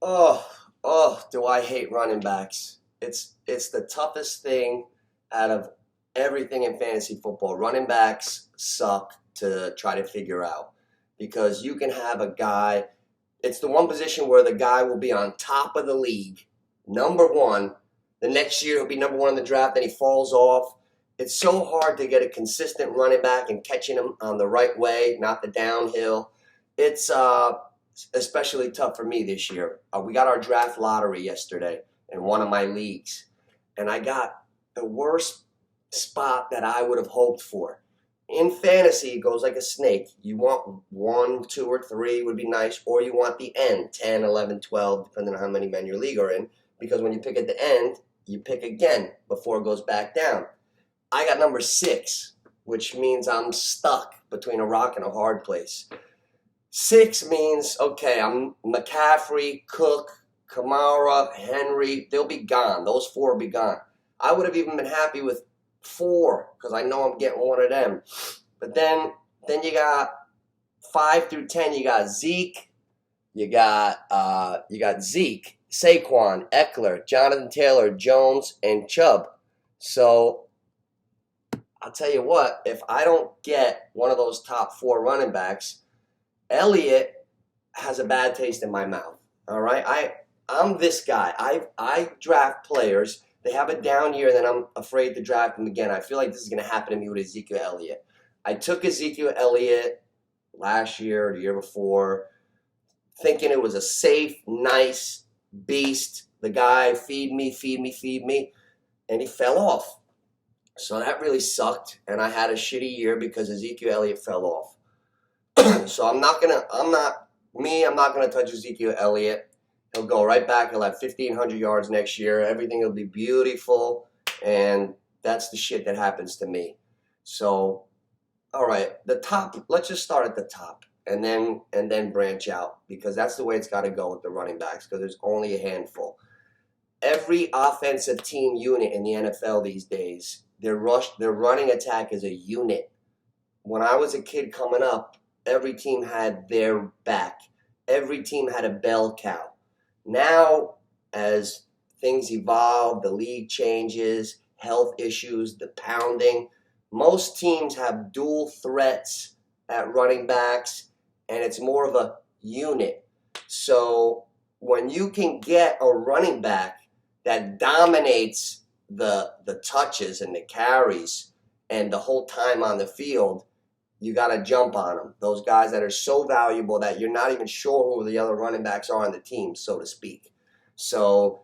Do I hate running backs. It's the toughest thing out of everything in fantasy football. Running backs suck to try to figure out because you can have a guy, it's the one position where the guy will be on top of the league, number one. The next year he'll be number one in the draft, then he falls off. It's so hard to get a consistent running back and catching him on the right way, not the downhill. It's especially tough for me this year. We got our draft lottery yesterday in one of my leagues, and I got the worst spot that I would have hoped for. In fantasy, it goes like a snake. You want 1, 2, or 3 would be nice, or you want the end, 10, 11, 12, depending on how many men your league are in, because when you pick at the end, you pick again before it goes back down. I got number 6, which means I'm stuck between a rock and a hard place. 6 means, okay, I'm Mccafrey, Cook, Kamara, Henry, they'll be gone. Those 4 will be gone. I would have even been happy with 4 because I know I'm getting one of them. But then you got 5 through 10. You got Zeke. You got Zeke, Saquon, Eckler, Jonathan Taylor, Jones, and Chubb. So I'll tell you what, if I don't get one of those top 4 running backs, Elliott has a bad taste in my mouth. All right, I'm this guy. I draft players. They have a down year, then I'm afraid to draft them again. I feel like this is going to happen to me with Ezekiel Elliott. I took Ezekiel Elliott last year, the year before, thinking it was a safe, nice beast. The guy, feed me, and he fell off. So that really sucked, and I had a shitty year because Ezekiel Elliott fell off. So I'm not gonna touch Ezekiel Elliott. He'll go right back. He'll have 1,500 yards next year. Everything will be beautiful, and that's the shit that happens to me. So, all right, the top. Let's just start at the top, and then branch out because that's the way it's got to go with the running backs because there's only a handful. Every offensive team unit in the NFL these days, their running attack is a unit. When I was a kid coming up, every team had their back. Every team had a bell cow. Now, as things evolve, the league changes, health issues, the pounding, most teams have dual threats at running backs, and it's more of a unit. So when you can get a running back that dominates the touches and the carries and the whole time on the field, you got to jump on them. Those guys that are so valuable that you're not even sure who the other running backs are on the team, so to speak. So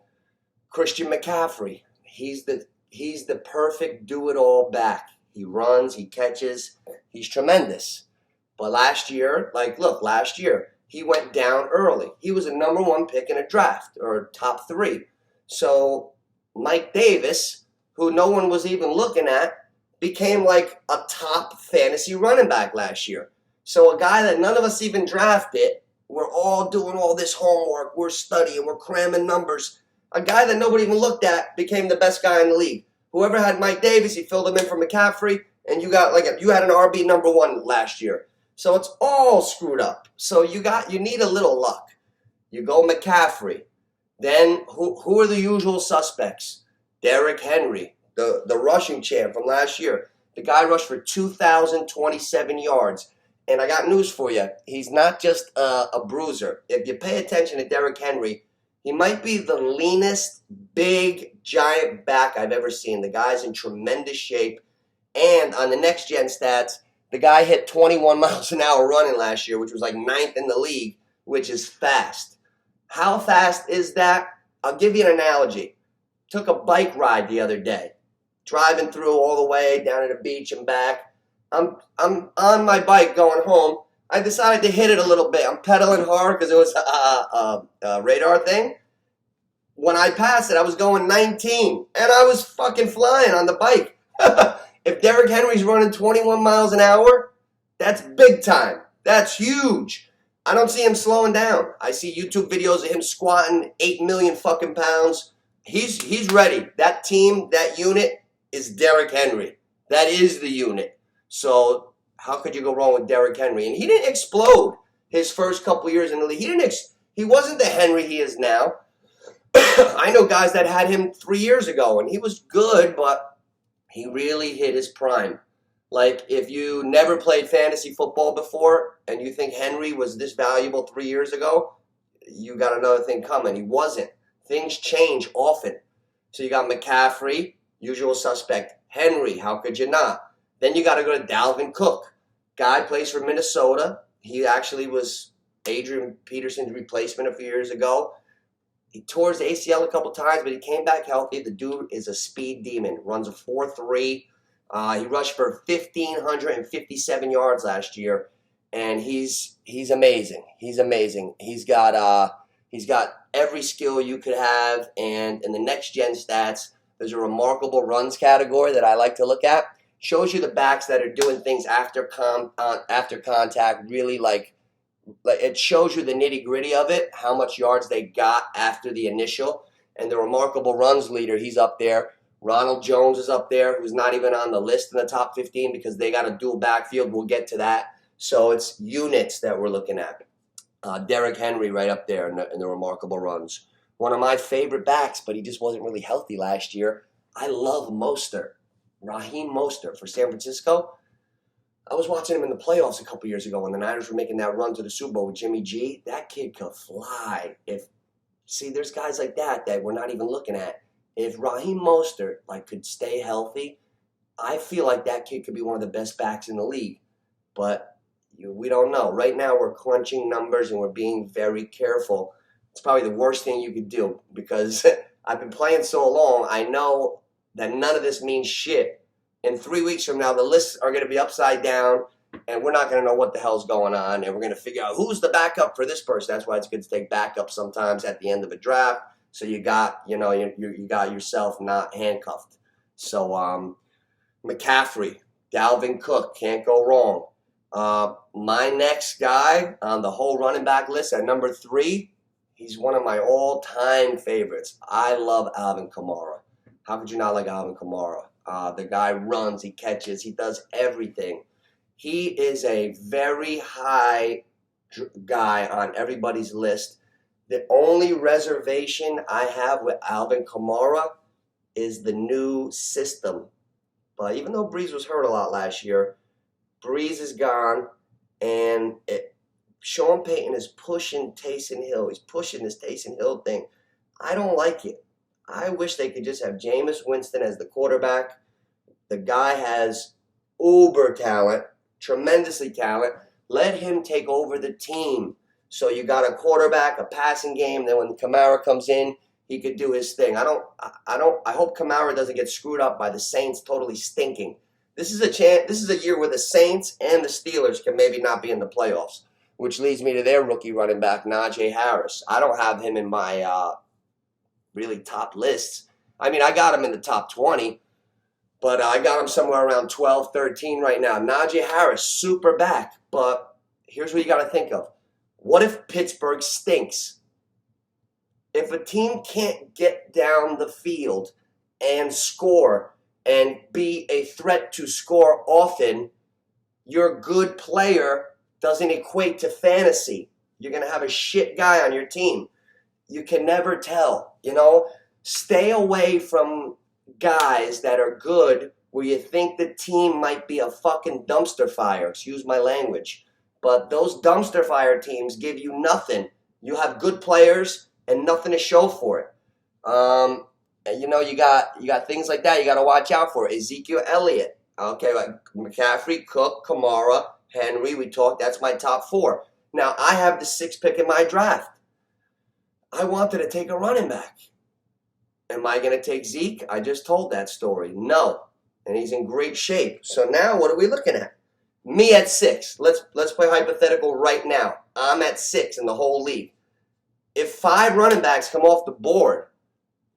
Christian McCaffrey, he's the perfect do-it-all back. He runs, he catches, he's tremendous. But last year, he went down early. He was a number 1 pick in a draft, or top 3. So Mike Davis, who no one was even looking at, became like a top fantasy running back last year. So a guy that none of us even drafted, we're all doing all this homework, we're studying, we're cramming numbers. A guy that nobody even looked at became the best guy in the league. Whoever had Mike Davis, he filled him in for McCaffrey, and you had an RB number 1 last year. So it's all screwed up. So you need a little luck. You go McCaffrey. Then who are the usual suspects? Derrick Henry, the rushing champ from last year. The guy rushed for 2,027 yards. And I got news for you. He's not just a bruiser. If you pay attention to Derrick Henry, he might be the leanest, big, giant back I've ever seen. The guy's in tremendous shape. And on the next-gen stats, the guy hit 21 miles an hour running last year, which was like 9th in the league, which is fast. How fast is that? I'll give you an analogy. Took a bike ride the other day. Driving through all the way down to the beach and back. I'm on my bike going home. I decided to hit it a little bit. I'm pedaling hard because it was a radar thing. When I passed it, I was going 19. And I was fucking flying on the bike. If Derrick Henry's running 21 miles an hour, that's big time. That's huge. I don't see him slowing down. I see YouTube videos of him squatting 8 million fucking pounds. He's ready. That team, that unit is Derrick Henry. That is the unit. So how could you go wrong with Derrick Henry? And he didn't explode his first couple years in the league. He wasn't the Henry he is now. I know guys that had him 3 years ago, and he was good, but he really hit his prime. Like, if you never played fantasy football before and you think Henry was this valuable 3 years ago, you got another thing coming. He wasn't. Things change often. So you got Mccafrey, usual suspect. Henry, how could you not? Then you got to go to Dalvin Cook. Guy plays for Minnesota. He actually was Adrian Peterson's replacement a few years ago. He tore his ACL a couple times, but he came back healthy. The dude is a speed demon. Runs a 4.3. He rushed for 1,557 yards last year, and he's amazing. He's amazing. He's got every skill you could have, and in the next gen stats, there's a remarkable runs category that I like to look at. Shows you the backs that are doing things after contact, really like it shows you the nitty-gritty of it, how much yards they got after the initial. And the remarkable runs leader, he's up there. Ronald Jones is up there, who's not even on the list in the top 15 because they got a dual backfield. We'll get to that. So it's units that we're looking at. Derrick Henry right up there in the remarkable runs. One of my favorite backs, but he just wasn't really healthy last year. I love Mostert. Raheem Mostert for San Francisco. I was watching him in the playoffs a couple years ago when the Niners were making that run to the Super Bowl with Jimmy G. That kid could fly. There's guys like that we're not even looking at. If Raheem Mostert could stay healthy, I feel like that kid could be one of the best backs in the league. But we don't know. Right now we're crunching numbers and we're being very careful. It's probably the worst thing you could do because I've been playing so long. I know that none of this means shit. In 3 weeks from now, the lists are going to be upside down, and we're not going to know what the hell's going on, and we're going to figure out who's the backup for this person. That's why it's good to take backup sometimes at the end of a draft, so you got yourself not handcuffed. So Mccafrey, Dalvin Cook, can't go wrong. My next guy on the whole running back list at number 3, he's one of my all-time favorites. I love Alvin Kamara. How could you not like Alvin Kamara? The guy runs, he catches, he does everything. He is a very high guy on everybody's list. The only reservation I have with Alvin Kamara is the new system. But even though Breeze was hurt a lot last year, Breeze is gone, and Sean Payton is pushing Taysom Hill. He's pushing this Taysom Hill thing. I don't like it. I wish they could just have Jameis Winston as the quarterback. The guy has uber talent, tremendously talent. Let him take over the team. So you got a quarterback, a passing game. Then when Kamara comes in, he could do his thing. I hope Kamara doesn't get screwed up by the Saints totally stinking. This is a year where the Saints and the Steelers can maybe not be in the playoffs, which leads me to their rookie running back, Najee Harris. I don't have him in my really top lists. I mean, I got him in the top 20, but I got him somewhere around 12, 13 right now. Najee Harris, super back, but here's what you got to think of. What if Pittsburgh stinks? If a team can't get down the field and score and be a threat to score often, your good player doesn't equate to fantasy. You're going to have a shit guy on your team. You can never tell, Stay away from guys that are good where you think the team might be a fucking dumpster fire, excuse my language. But those dumpster fire teams give you nothing. You have good players and nothing to show for it. And you got things like that you got to watch out for. Ezekiel Elliott, okay, like McCaffrey, Cook, Kamara, Henry, we talked, that's my top 4. Now, I have the 6th pick in my draft. I wanted to take a running back. Am I going to take Zeke? I just told that story. No. And he's in great shape. So now what are we looking at? Me at 6. Let's play hypothetical right now. I'm at 6 in the whole league. If 5 running backs come off the board,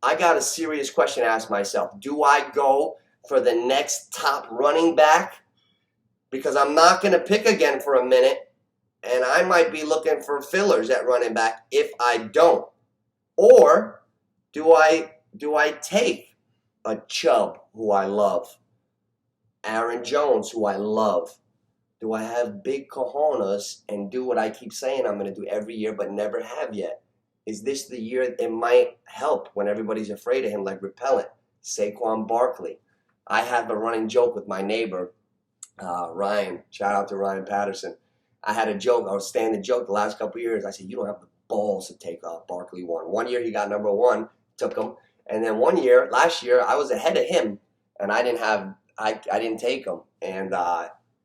I got a serious question to ask myself. Do I go for the next top running back? Because I'm not going to pick again for a minute, and I might be looking for fillers at running back if I don't. Or do I take a Chubb, who I love, Aaron Jones, who I love, Do I have big cojones and do what I keep saying I'm going to do every year but never have yet? Is this the year it might help when everybody's afraid of him, like repellent? Saquon Barkley. I have a running joke with my neighbor, Ryan. Shout out to Ryan Patterson. I had a joke, I was standing joke the last couple of years. I said, you don't have the balls to take Barkley 1. One year he got number 1, took him. And then one year, last year, I was ahead of him, and I didn't take him. And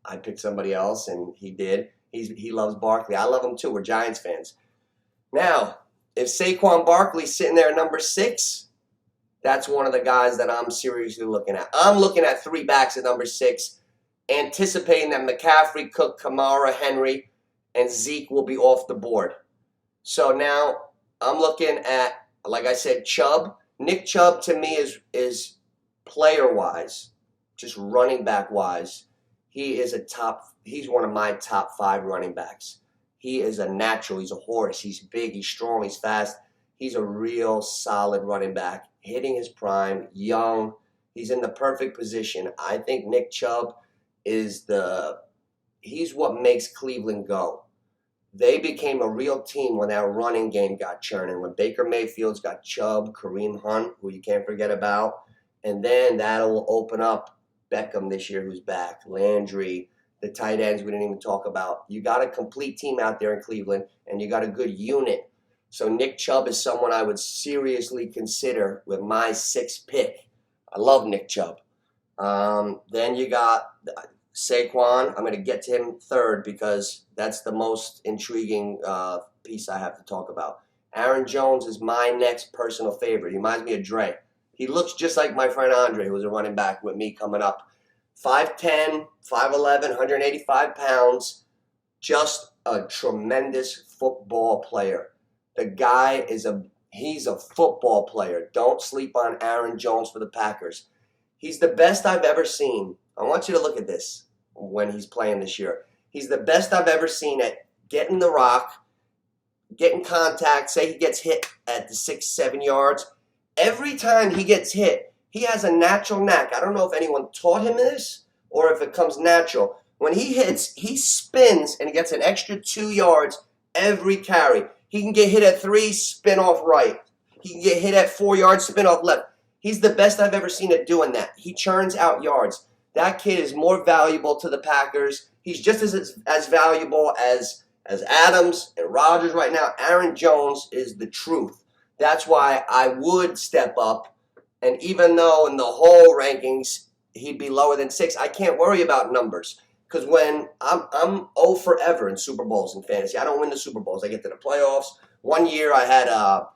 I picked somebody else, and he did. He loves Barkley. I love him too. We're Giants fans. Now, if Saquon Barkley's sitting there at number 6, that's one of the guys that I'm seriously looking at. I'm looking at 3 backs at number 6, anticipating that Mccafrey, Cook, Kamara, Henry, and Zeke will be off the board. So now I'm looking at, like I said, Chubb. Nick Chubb to me is player-wise, just running back-wise, he's one of my top 5 running backs. He is a natural. He's a horse. He's big. He's strong. He's fast. He's a real solid running back, hitting his prime, young. He's in the perfect position. I think Nick Chubb he's what makes Cleveland go. They became a real team when that running game got churning. When Baker Mayfield's got Chubb, Kareem Hunt, who you can't forget about, and then that'll open up Beckham this year, who's back, Landry, the tight ends we didn't even talk about. You got a complete team out there in Cleveland, and you got a good unit. So Nick Chubb is someone I would seriously consider with my 6th pick. I love Nick Chubb. Then you got Saquon. I'm going to get to him 3rd because that's the most intriguing piece I have to talk about. Aaron Jones is my next personal favorite. He reminds me of Dre. He looks just like my friend Andre, who was a running back with me coming up. 5'10", 5'11", 185 pounds. Just a tremendous football player. The guy he's a football player. Don't sleep on Aaron Jones for the Packers. He's the best I've ever seen. I want you to look at this when he's playing this year. He's the best I've ever seen at getting the rock, getting contact. Say he gets hit at the 6-7 yards. Every time he gets hit, he has a natural knack. I don't know if anyone taught him this or if it comes natural. When he hits, he spins and gets an extra 2 yards every carry. He can get hit at 3, spin off right. He can get hit at 4 yards, spin off left. He's the best I've ever seen at doing that. He churns out yards. That kid is more valuable to the Packers. He's just as valuable as Adams and Rodgers right now. Aaron Jones is the truth. That's why I would step up. And even though in the whole rankings he'd be lower than 6, I can't worry about numbers. Because when I'm 0 forever in Super Bowls in fantasy. I don't win the Super Bowls. I get to the playoffs. One year I had a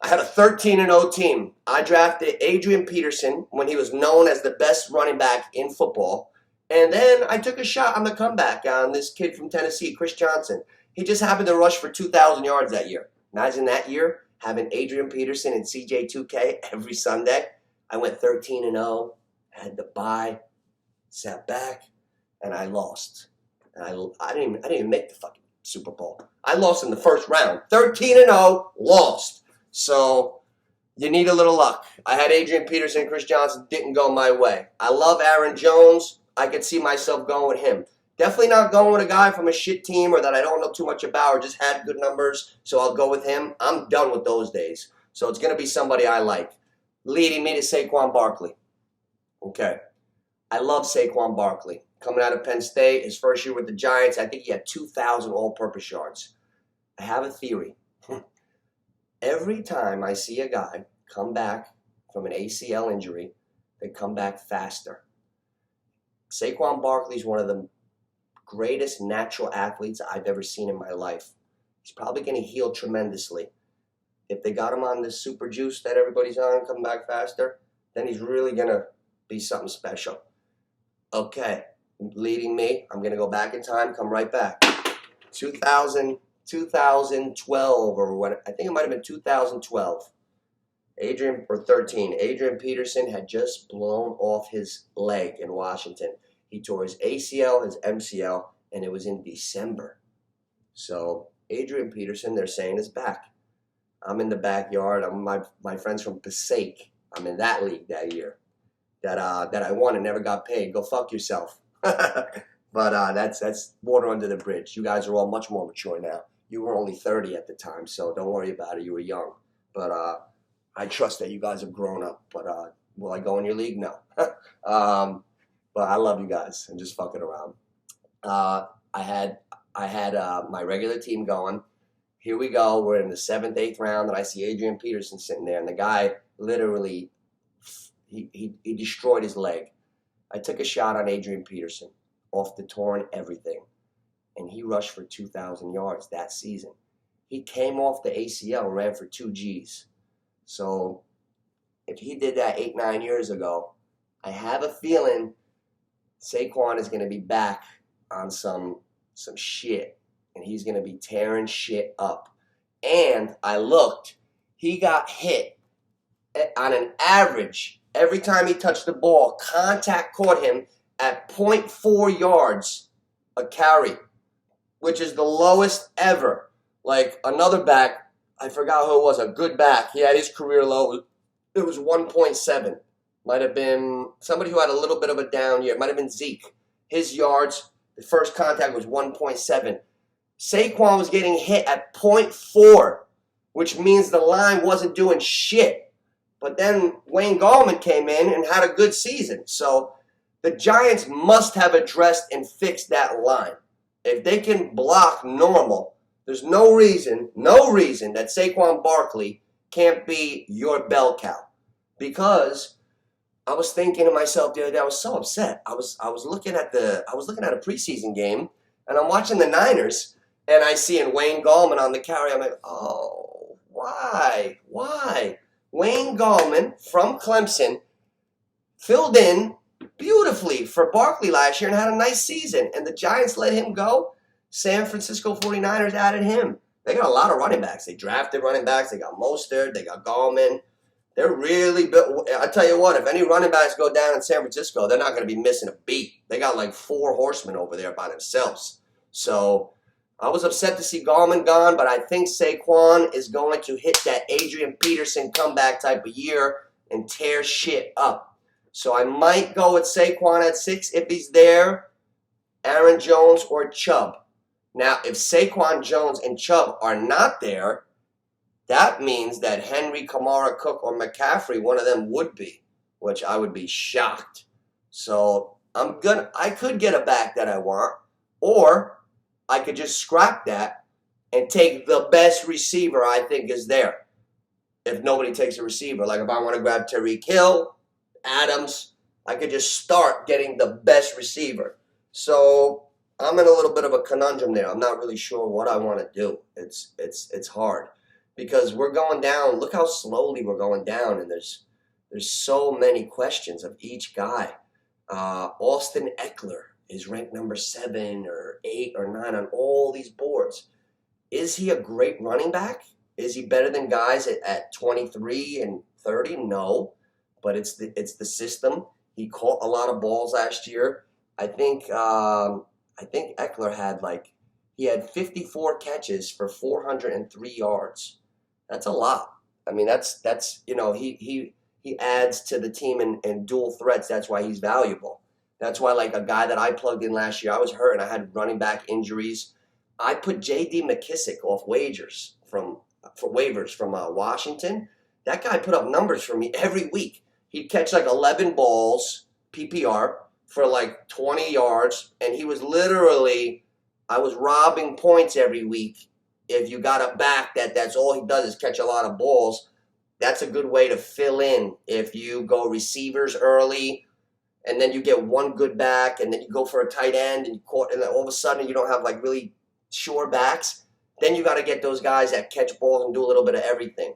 13-0 team. I drafted Adrian Peterson when he was known as the best running back in football. And then I took a shot on the comeback on this kid from Tennessee, Chris Johnson. He just happened to rush for 2,000 yards that year. Imagine that year, having Adrian Peterson and CJ2K every Sunday. I went 13-0, had to bye, sat back, and I lost. And I didn't even make the fucking Super Bowl. I lost in the first round. 13-0, lost. So you need a little luck. I had Adrian Peterson, Chris Johnson, didn't go my way. I love Aaron Jones. I could see myself going with him. Definitely not going with a guy from a shit team or that I don't know too much about or just had good numbers, so I'll go with him. I'm done with those days. So it's going to be somebody I like. Leading me to Saquon Barkley. Okay. I love Saquon Barkley. Coming out of Penn State, his first year with the Giants, I think he had 2,000 all-purpose yards. I have a theory. Every time I see a guy come back from an ACL injury, they come back faster. Saquon Barkley is one of the greatest natural athletes I've ever seen in my life. He's probably going to heal tremendously. If they got him on this super juice that everybody's on, come back faster, then he's really going to be something special. Okay, leading me, I'm going to go back in time, come right back. 2012, or what? I think it might have been 2012. Adrian Peterson had just blown off his leg in Washington. He tore his ACL, his MCL, and it was in December. So Adrian Peterson, they're saying, is back. I'm in the backyard. My friends from Passaic. I'm in that league that year. That I won and never got paid. Go fuck yourself. But that's water under the bridge. You guys are all much more mature now. You were only 30 at the time, so don't worry about it. You were young. But I trust that you guys have grown up. But will I go in your league? No. But I love you guys. I'm just fucking around. I had my regular team going. Here we go. We're in the 7th, 8th round, and I see Adrian Peterson sitting there, and the guy literally he destroyed his leg. I took a shot on Adrian Peterson off the torn everything, and he rushed for 2,000 yards that season. He came off the ACL and ran for 2 Gs. So if he did that 8, 9 years ago, I have a feeling Saquon is going to be back on some shit, and he's going to be tearing shit up. And I looked, he got hit on an average, every time he touched the ball, contact caught him at 0.4 yards a carry, which is the lowest ever. Like another back, I forgot who it was, a good back, he had his career low, it was 1.7. Might have been somebody who had a little bit of a down year. It might have been Zeke. His yards, the first contact was 1.7. Saquon was getting hit at 0.4, which means the line wasn't doing shit. But then Wayne Gallman came in and had a good season. So the Giants must have addressed and fixed that line. If they can block normal, there's no reason that Saquon Barkley can't be your bell cow. Because I was thinking to myself the other day, I was so upset. I was looking at a preseason game, and I'm watching the Niners, and I see Wayne Gallman on the carry. I'm like, oh, why? Wayne Gallman from Clemson filled in beautifully for Barkley last year and had a nice season, and the Giants let him go. San Francisco 49ers added him. They got a lot of running backs. They drafted running backs. They got Mostert. They got Gallman. They're really built. I tell you what, if any running backs go down in San Francisco, they're not going to be missing a beat. They got like 4 horsemen over there by themselves. So I was upset to see Gallman gone, but I think Saquon is going to hit that Adrian Peterson comeback type of year and tear shit up. So I might go with Saquon at 6 if he's there, Aaron Jones or Chubb. Now, if Saquon, Jones, and Chubb are not there, that means that Henry, Kamara, Cook, or Mccafrey, one of them would be, which I would be shocked. So I could get a back that I want, or I could just scrap that and take the best receiver I think is there. If nobody takes a receiver, like if I want to grab Tyreek Hill, Adams, I could just start getting the best receiver. So I'm in a little bit of a conundrum there. I'm not really sure what I want to do. It's hard. Because we're going down, look how slowly we're going down, and there's so many questions of each guy. Austin Eckler is ranked number 7 or 8 or 9 on all these boards. Is he a great running back? Is he better than guys at 23 and 30? No, but it's the system. He caught a lot of balls last year. I think Eckler had 54 catches for 403 yards. That's a lot. I mean, that's he adds to the team in dual threats. That's why he's valuable. That's why, like a guy that I plugged in last year, I was hurt and I had running back injuries. I put J.D. McKissick off waivers from Washington. That guy put up numbers for me every week. He'd catch like 11 balls, PPR, for like 20 yards, and he was literally, I was robbing points every week. If you got a back that's all he does is catch a lot of balls, that's a good way to fill in. If you go receivers early, and then you get one good back, and then you go for a tight end, and then all of a sudden you don't have like really sure backs, then you got to get those guys that catch balls and do a little bit of everything.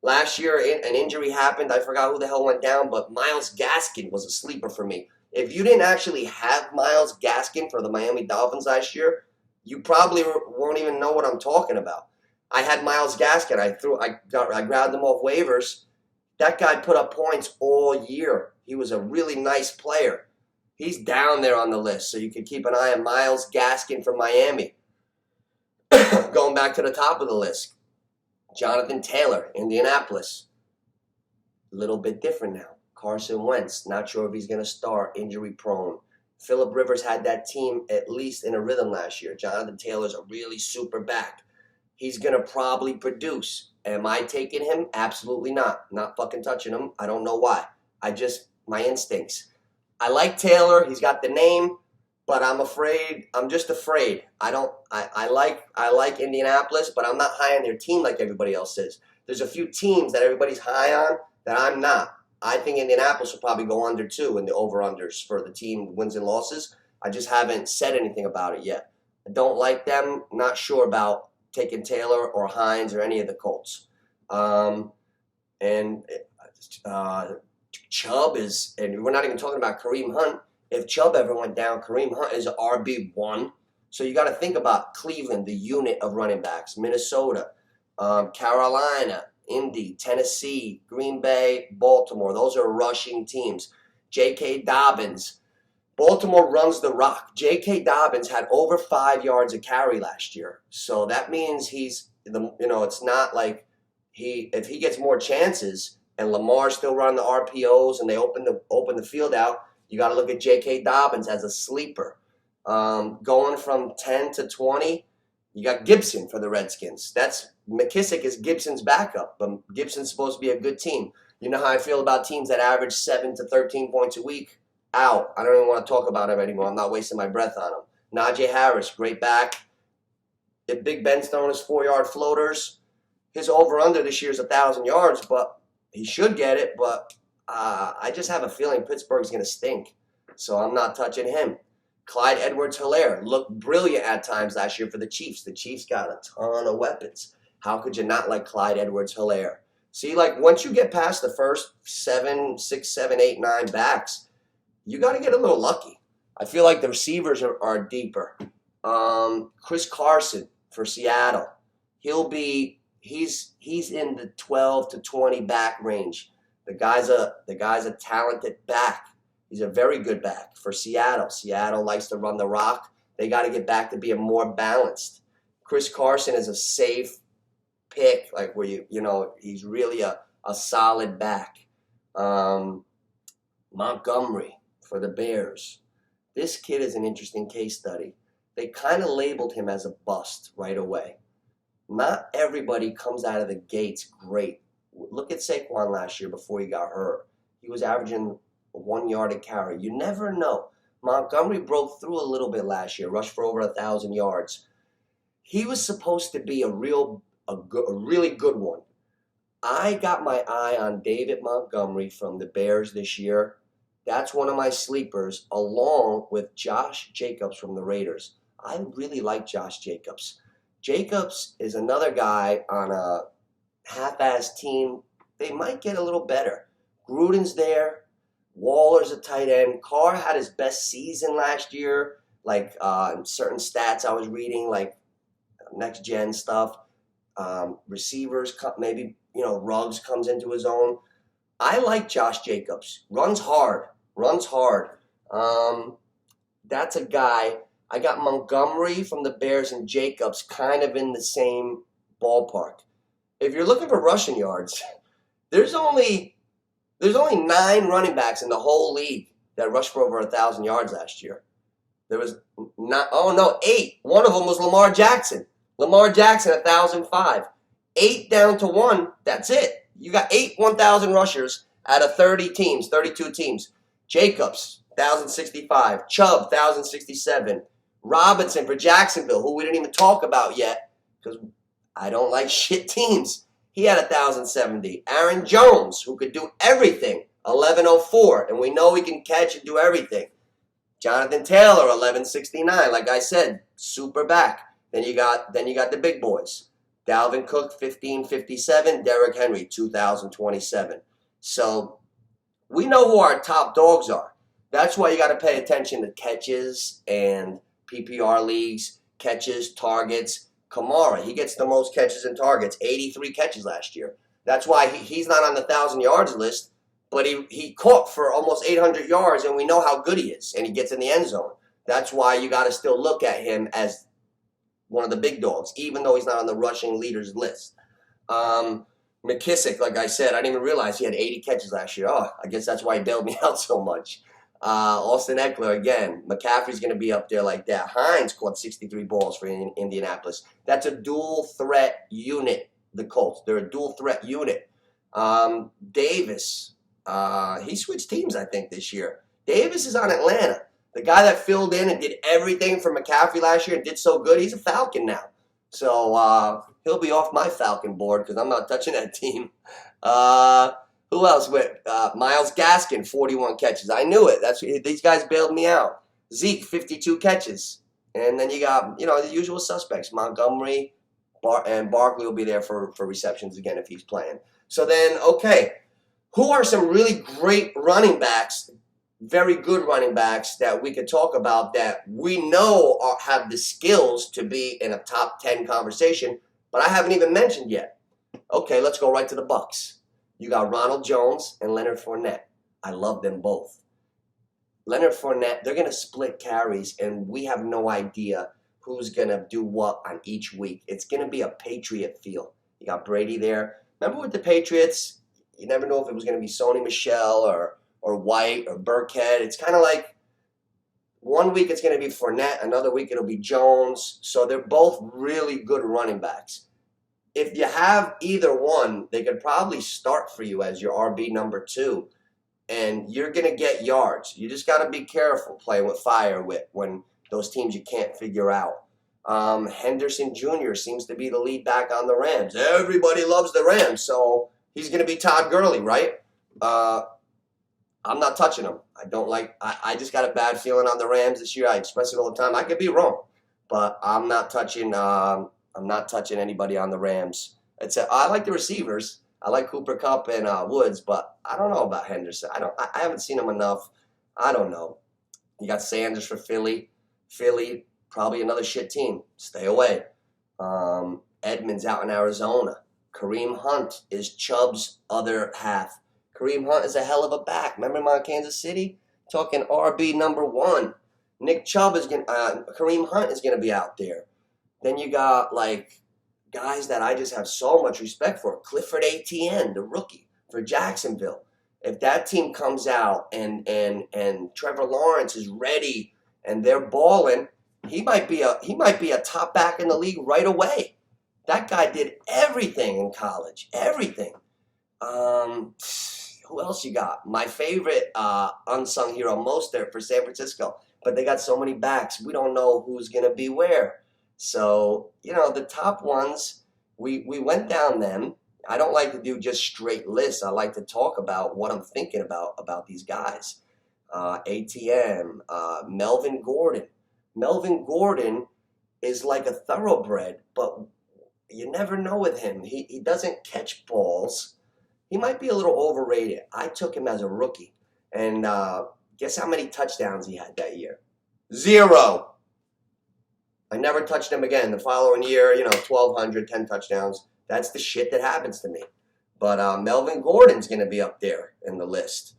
Last year, an injury happened. I forgot who the hell went down, but Myles Gaskin was a sleeper for me. If you didn't actually have Myles Gaskin for the Miami Dolphins last year, you probably won't even know what I'm talking about. I had Myles Gaskin. I grabbed him off waivers. That guy put up points all year. He was a really nice player. He's down there on the list, so you can keep an eye on Myles Gaskin from Miami. Going back to the top of the list, Jonathan Taylor, Indianapolis. A little bit different now. Carson Wentz, not sure if he's going to start, injury prone. Phillip Rivers had that team at least in a rhythm last year. Jonathan Taylor's a really super back. He's going to probably produce. Am I taking him? Absolutely not. Not fucking touching him. I don't know why. My instincts. I like Taylor. He's got the name, but I'm afraid. I'm just afraid. I like Indianapolis, but I'm not high on their team like everybody else is. There's a few teams that everybody's high on that I'm not. I think Indianapolis will probably go under 2 in the over-unders for the team wins and losses. I just haven't said anything about it yet. I don't like them. Not sure about taking Taylor or Hines or any of the Colts. Chubb is, and we're not even talking about Kareem Hunt. If Chubb ever went down, Kareem Hunt is RB1. So you got to think about Cleveland, the unit of running backs, Minnesota, Carolina, Indy, Tennessee, Green Bay, Baltimore. Those are rushing teams. J.K. Dobbins. Baltimore runs the rock. J.K. Dobbins had over 5 yards a carry last year. So that means it's not like if he gets more chances and Lamar's still running the RPOs and they open the field out, you got to look at J.K. Dobbins as a sleeper. Going from 10 to 20, you got Gibson for the Redskins. McKissick is Gibson's backup, but Gibson's supposed to be a good team. You know how I feel about teams that average 7 to 13 points a week? Out. I don't even want to talk about him anymore. I'm not wasting my breath on him. Najee Harris, great back. If Big Ben's throwing his 4-yard floaters, his over-under this year is 1,000 yards, but he should get it. But I just have a feeling Pittsburgh's going to stink, so I'm not touching him. Clyde Edwards-Helaire looked brilliant at times last year for the Chiefs. The Chiefs got a ton of weapons. How could you not like Clyde Edwards-Helaire? See, like once you get past the first 7, 6, 7, 8, 9 backs, you got to get a little lucky. I feel like the receivers are deeper. Chris Carson for Seattle. He's in the 12 to 20 back range. The guy's a talented back. He's a very good back for Seattle. Seattle likes to run the rock. They got to get back to being more balanced. Chris Carson is a safe pick, like where he's really a solid back. Montgomery for the Bears. This kid is an interesting case study. They kind of labeled him as a bust right away. Not everybody comes out of the gates great. Look at Saquon last year before he got hurt. He was averaging 1 yard a carry. You never know. Montgomery broke through a little bit last year, rushed for over 1,000 yards. He was supposed to be a really good one. I got my eye on David Montgomery from the Bears this year. That's one of my sleepers, along with Josh Jacobs from the Raiders. I really like Josh Jacobs. Jacobs is another guy on a half-ass team. They might get a little better. Gruden's there. Waller's a tight end. Carr had his best season last year, like certain stats I was reading, like next-gen stuff. Receivers, maybe, Ruggs comes into his own. I like Josh Jacobs. Runs hard. That's a guy. I got Montgomery from the Bears and Jacobs kind of in the same ballpark. If you're looking for rushing yards, there's only 9 running backs in the whole league that rushed for over 1,000 yards last year. There was 8. One of them was Lamar Jackson. 1,005. 8 down to 1. That's it. You got 8 1,000 rushers out of 32 teams. Jacobs, 1,065. Chubb, 1,067. Robinson for Jacksonville, who we didn't even talk about yet because I don't like shit teams. He had 1,070. Aaron Jones, who could do everything, 1,104. And we know he can catch and do everything. Jonathan Taylor, 1,169. Like I said, super back. Then you got the big boys. Dalvin Cook, 1,557. Derrick Henry, 2,027. So we know who our top dogs are. That's why you got to pay attention to catches and PPR leagues, catches, targets. Kamara, he gets the most catches and targets, 83 catches last year. That's why he's not on the 1,000 yards list, but he caught for almost 800 yards, and we know how good he is, and he gets in the end zone. That's why you got to still look at him as one of the big dogs, even though he's not on the rushing leaders list. McKissick, like I said, I didn't even realize he had 80 catches last year. Oh, I guess that's why he bailed me out so much. Austin Eckler again. McCaffrey's going to be up there like that. Hines caught 63 balls for Indianapolis. That's a dual threat unit, the Colts. They're a dual threat unit. Davis, he switched teams, I think, this year. Davis is on Atlanta. The guy that filled in and did everything for McCaffrey last year and did so good, he's a Falcon now. So he'll be off my Falcon board because I'm not touching that team. Who else? Myles Gaskin, 41 catches. I knew it. These guys bailed me out. Zeke, 52 catches. And then you got, the usual suspects. Montgomery and Barkley will be there for receptions again if he's playing. So then, okay, who are some really great running backs, very good running backs that we could talk about that we know have the skills to be in a top 10 conversation, but I haven't even mentioned yet? Okay, let's go right to the Bucks. You got Ronald Jones and Leonard Fournette. I love them both. Leonard Fournette, they're going to split carries, and we have no idea who's going to do what on each week. It's going to be a Patriot feel. You got Brady there. Remember with the Patriots, you never know if it was going to be Sony Michel or White or Burkhead. It's kind of like 1 week it's going to be Fournette, another week it'll be Jones. So they're both really good running backs. If you have either one, they could probably start for you as your RB number 2, and you're going to get yards. You just got to be careful playing with fire when those teams you can't figure out. Henderson Jr. seems to be the lead back on the Rams. Everybody loves the Rams, so he's going to be Todd Gurley, right? I'm not touching him. I just got a bad feeling on the Rams this year. I express it all the time. I could be wrong, but I'm not touching anybody on the Rams. I like the receivers. I like Cooper Kupp and Woods, but I don't know about Henderson. I haven't seen him enough. I don't know. You got Sanders for Philly. Philly, probably another shit team. Stay away. Edmonds out in Arizona. Kareem Hunt is Chubb's other half. Kareem Hunt is a hell of a back. Remember him on Kansas City? Talking RB number 1. Kareem Hunt is gonna be out there. Then you got guys that I just have so much respect for. Clifford Etienne, the rookie for Jacksonville. If that team comes out and Trevor Lawrence is ready and they're balling, he might be a top back in the league right away. That guy did everything in college, everything. Who else you got? My favorite unsung hero, Mostert for San Francisco. But they got so many backs, we don't know who's going to be where. So, the top ones, we went down them. I don't like to do just straight lists. I like to talk about what I'm thinking about these guys. ATM, Melvin Gordon. Melvin Gordon is like a thoroughbred, but you never know with him. He doesn't catch balls. He might be a little overrated. I took him as a rookie. And guess how many touchdowns he had that year? 0. I never touched him again. The following year, 1,200, 10 touchdowns. That's the shit that happens to me. But Melvin Gordon's going to be up there in the list.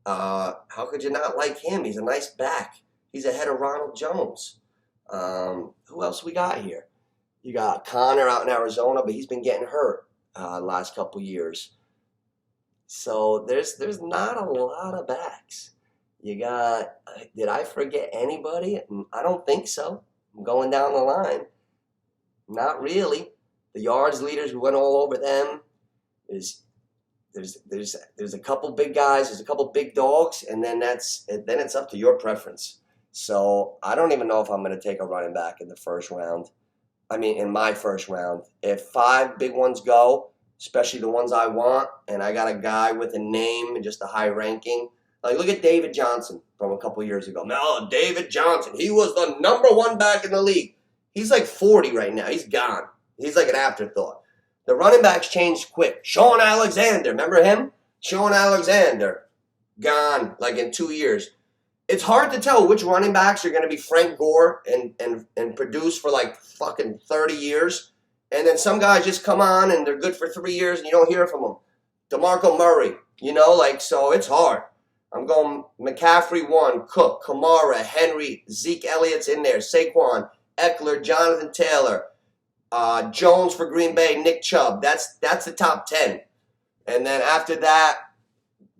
How could you not like him? He's a nice back. He's ahead of Ronald Jones. Who else we got here? You got Connor out in Arizona, but he's been getting hurt the last couple years. So there's not a lot of backs. You got, did I forget anybody? I don't think so. I'm going down the line. Not really. The yards leaders, we went all over them. There's a couple big guys, there's a couple big dogs, and then it's up to your preference. So I don't even know if I'm going to take a running back in the first round. In my first round. If 5 big ones go, especially the ones I want, and I got a guy with a name and just a high ranking, look at David Johnson from a couple years ago. No, David Johnson, he was the number 1 back in the league. He's 40 right now. He's gone. He's like an afterthought. The running backs changed quick. Sean Alexander, remember him? Sean Alexander, gone in 2 years. It's hard to tell which running backs are going to be Frank Gore and produce for fucking 30 years. And then some guys just come on and they're good for 3 years and you don't hear from them. DeMarco Murray, so it's hard. I'm going Mccafrey 1, Cook, Kamara, Henry, Zeke Elliott's in there, Saquon, Eckler, Jonathan Taylor, Jones for Green Bay, Nick Chubb. That's the top 10. And then after that,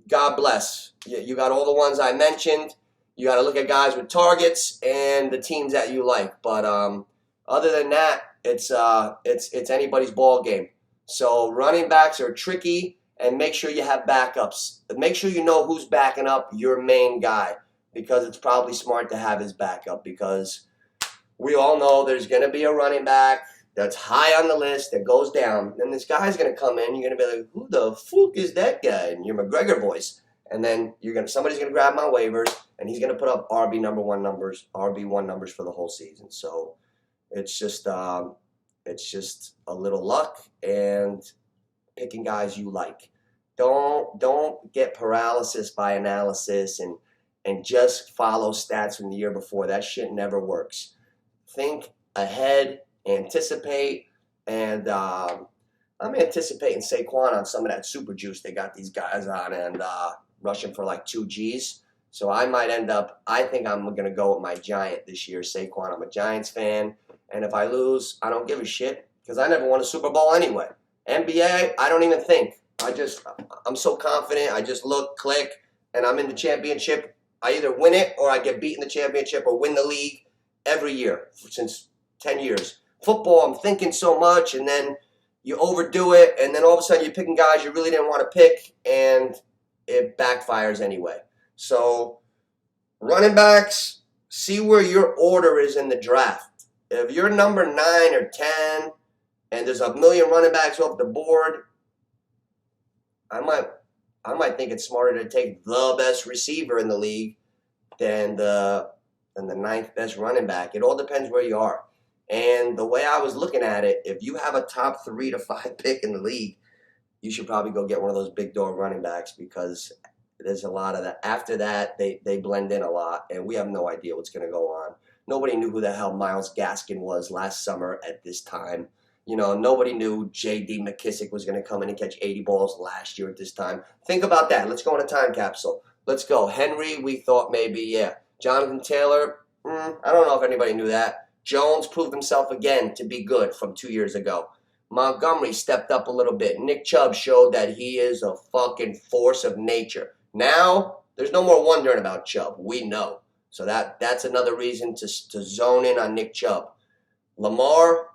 God bless. You got all the ones I mentioned. You got to look at guys with targets and the teams that you like. But other than that, it's anybody's ball game. So running backs are tricky, and make sure you have backups. Make sure you know who's backing up your main guy, because it's probably smart to have his backup, because we all know there's going to be a running back that's high on the list that goes down. Then this guy's going to come in. You're going to be like, who the fuck is that guy? In your McGregor voice. And then somebody's going to grab my waivers, and he's going to put up RB1 numbers for the whole season. So it's just a little luck and picking guys you like. Don't get paralysis by analysis and just follow stats from the year before. That shit never works. Think ahead, anticipate, and I'm anticipating Saquon on some of that super juice they got these guys on, and rushing for like 2 Gs. So I might end up, I think I'm going to go with my Giant this year, Saquon. I'm a Giants fan, and if I lose, I don't give a shit, because I never won a Super Bowl anyway. NBA, I don't even think. I'm so confident. I just look, click, and I'm in the championship. I either win it or I get beat in the championship or win the league every year since 10 years. Football, I'm thinking so much, and then you overdo it, and then all of a sudden you're picking guys you really didn't want to pick, and it backfires anyway. So running backs, see where your order is in the draft. If you're number 9 or 10 and there's a million running backs off the board, I might think it's smarter to take the best receiver in the league than the 9th best running back. It all depends where you are. And the way I was looking at it, if you have a top 3 to 5 pick in the league, you should probably go get one of those big dog running backs, because there's a lot of that. After that, they blend in a lot, and we have no idea what's going to go on. Nobody knew who the hell Myles Gaskin was last summer at this time. You know, nobody knew J.D. McKissick was going to come in and catch 80 balls last year at this time. Think about that. Let's go in a time capsule. Let's go. Henry, we thought maybe, yeah. Jonathan Taylor, I don't know if anybody knew that. Jones proved himself again to be good from 2 years ago. Montgomery stepped up a little bit. Nick Chubb showed that he is a fucking force of nature. Now, there's no more wondering about Chubb. We know. So that's another reason to zone in on Nick Chubb. Lamar,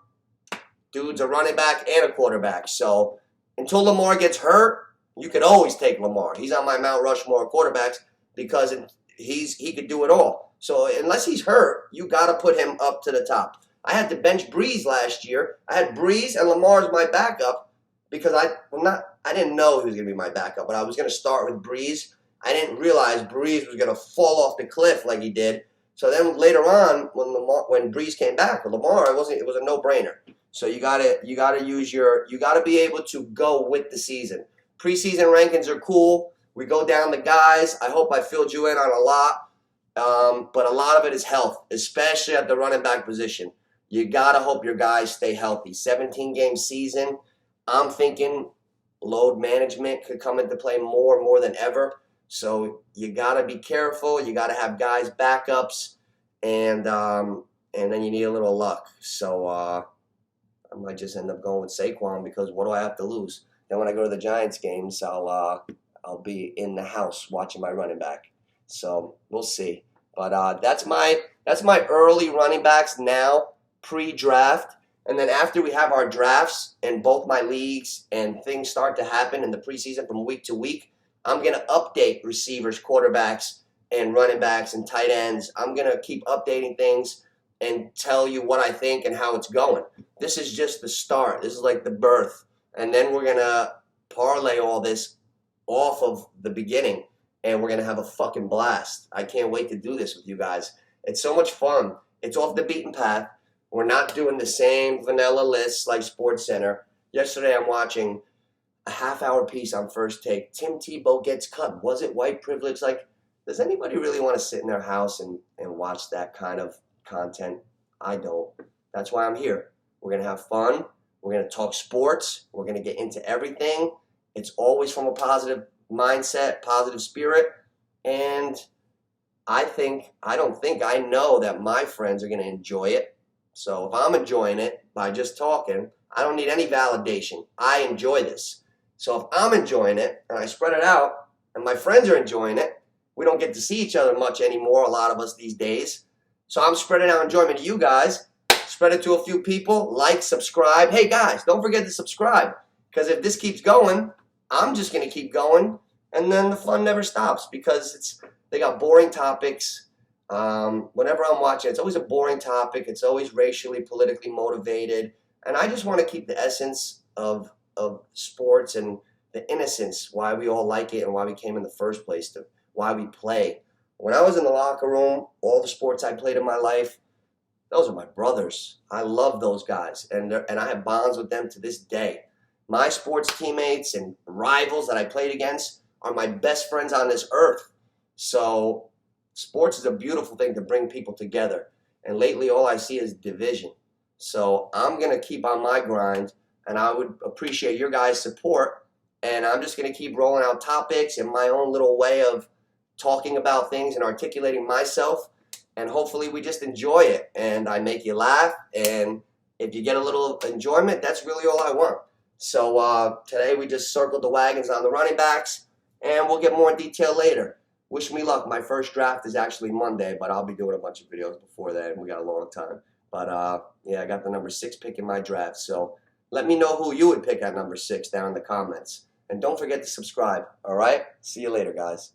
dude's a running back and a quarterback. So until Lamar gets hurt, you could always take Lamar. He's on my Mount Rushmore of quarterbacks, because he could do it all. So unless he's hurt, you got to put him up to the top. I had to bench Breeze last year. I had Breeze and Lamar as my backup, because I didn't know he was going to be my backup, but I was going to start with Breeze. I didn't realize Breeze was going to fall off the cliff like he did. So then later on, when Breeze came back with Lamar, it was a no-brainer. So you gotta be able to go with the season. Preseason rankings are cool. We go down the guys. I hope I filled you in on a lot. But a lot of it is health, especially at the running back position. You got to hope your guys stay healthy. 17-game season, I'm thinking load management could come into play more than ever. So you got to be careful. You got to have guys backups, and then you need a little luck. So I might just end up going with Saquon, because what do I have to lose? Then when I go to the Giants games, I'll be in the house watching my running back. So we'll see. But that's my early running backs now, pre-draft. And then after we have our drafts in both my leagues and things start to happen in the preseason from week to week, I'm going to update receivers, quarterbacks, and running backs and tight ends. I'm going to keep updating things and tell you what I think and how it's going. This is just the start. This is like the birth. And then we're going to parlay all this off of the beginning, and we're going to have a fucking blast. I can't wait to do this with you guys. It's so much fun. It's off the beaten path. We're not doing the same vanilla lists like SportsCenter. Yesterday I'm watching a half-hour piece on First Take. Tim Tebow gets cut. Was it white privilege? Like, does anybody really want to sit in their house and watch that kind of content? I don't. That's why I'm here. We're going to have fun. We're going to talk sports. We're going to get into everything. It's always from a positive mindset, positive spirit. And I know that my friends are going to enjoy it. So if I'm enjoying it by just talking, I don't need any validation. I enjoy this. So if I'm enjoying it and I spread it out, and my friends are enjoying it. We don't get to see each other much anymore, a lot of us these days. So I'm spreading out enjoyment to you guys. Spread it to a few people. Like, subscribe. Hey, guys, don't forget to subscribe. Because if this keeps going, I'm just going to keep going. And then the fun never stops because they got boring topics. Whenever I'm watching, it's always a boring topic. It's always racially, politically motivated. And I just want to keep the essence of sports and the innocence, why we all like it and why we came in the first place, to why we play. When I was in the locker room, all the sports I played in my life, those are my brothers. I love those guys, and I have bonds with them to this day. My sports teammates and rivals that I played against are my best friends on this earth. So sports is a beautiful thing to bring people together. And lately, all I see is division. So I'm going to keep on my grind, and I would appreciate your guys' support. And I'm just going to keep rolling out topics in my own little way of talking about things and articulating myself. And hopefully we just enjoy it. And I make you laugh. And if you get a little enjoyment, that's really all I want. So today we just circled the wagons on the running backs. And we'll get more in detail later. Wish me luck. My first draft is actually Monday, but I'll be doing a bunch of videos before that. And we got a long time. But yeah, I got the number 6 pick in my draft. So let me know who you would pick at number 6 down in the comments. And don't forget to subscribe, all right? See you later, guys.